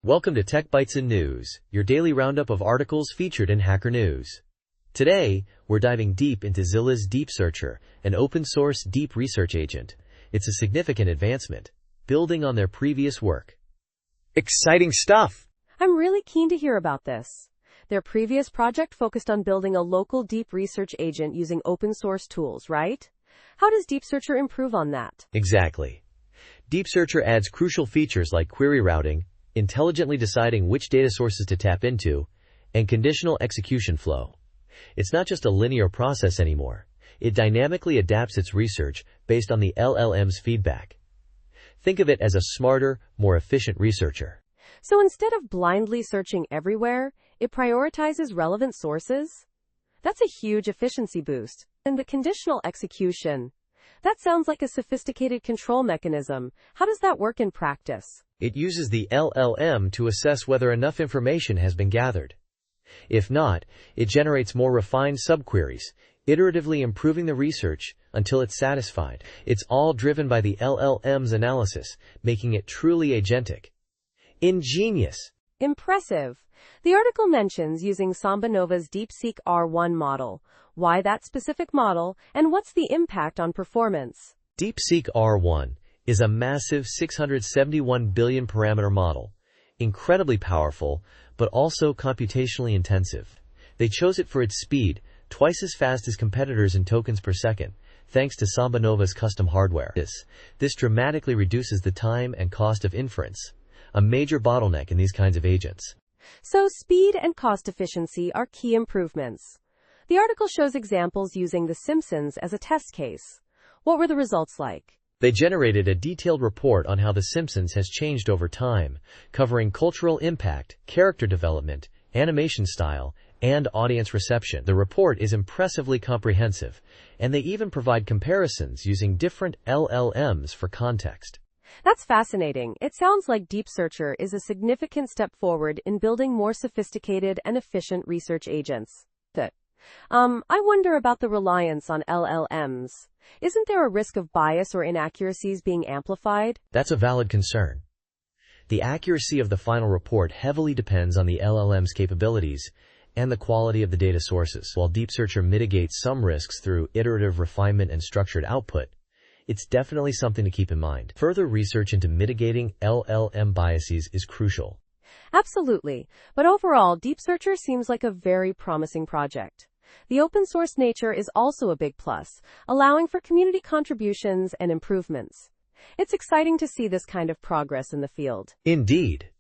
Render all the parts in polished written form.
Welcome to Tech Bytes and News, your daily roundup of articles featured in Hacker News. Today, we're diving deep into Zilla's DeepSearcher, an open-source deep research agent. It's a significant advancement, building on their previous work. Exciting stuff! I'm really keen to hear about this. Their previous project focused on building a local deep research agent using open-source tools, right? How does DeepSearcher improve on that? Exactly. DeepSearcher adds crucial features like query routing, intelligently deciding which data sources to tap into, and conditional execution flow. It's not just a linear process anymore. It dynamically adapts its research based on the LLM's feedback. Think of it as a smarter, more efficient researcher. So instead of blindly searching everywhere, it prioritizes relevant sources? That's a huge efficiency boost. And the conditional execution. That sounds like a sophisticated control mechanism. How does that work in practice? It uses the LLM to assess whether enough information has been gathered. If not, it generates more refined subqueries, iteratively improving the research until it's satisfied. It's all driven by the LLM's analysis, making it truly agentic. Ingenious! Impressive. The article mentions using SambaNova's DeepSeek R1 model. Why that specific model, and what's the impact on performance? DeepSeek R1 is a massive 671 billion parameter model, incredibly powerful, but also computationally intensive. They chose it for its speed, twice as fast as competitors in tokens per second, thanks to SambaNova's custom hardware. This dramatically reduces the time and cost of inference, a major bottleneck in these kinds of agents. So speed and cost efficiency are key improvements. The article shows examples using The Simpsons as a test case. What were the results like? They generated a detailed report on how The Simpsons has changed over time, covering cultural impact, character development, animation style, and audience reception. The report is impressively comprehensive, and they even provide comparisons using different LLMs for context. That's fascinating. It sounds like DeepSearcher is a significant step forward in building more sophisticated and efficient research agents. I wonder about the reliance on LLMs. Isn't there a risk of bias or inaccuracies being amplified? That's a valid concern. The accuracy of the final report heavily depends on the LLM's capabilities and the quality of the data sources. While DeepSearcher mitigates some risks through iterative refinement and structured output, it's definitely something to keep in mind. Further research into mitigating LLM biases is crucial. Absolutely. But overall, DeepSearcher seems like a very promising project. The open source nature is also a big plus, allowing for community contributions and improvements. It's exciting to see this kind of progress in the field. Indeed.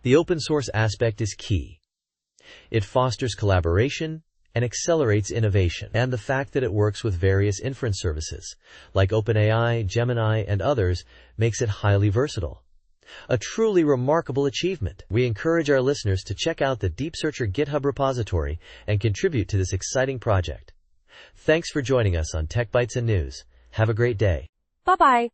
The open source aspect is key. It fosters collaboration and accelerates innovation. And the fact that it works with various inference services, like OpenAI, Gemini, and others, makes it highly versatile. A truly remarkable achievement. We encourage our listeners to check out the DeepSearcher GitHub repository and contribute to this exciting project. Thanks for joining us on Tech Bytes and News. Have a great day. Bye-bye.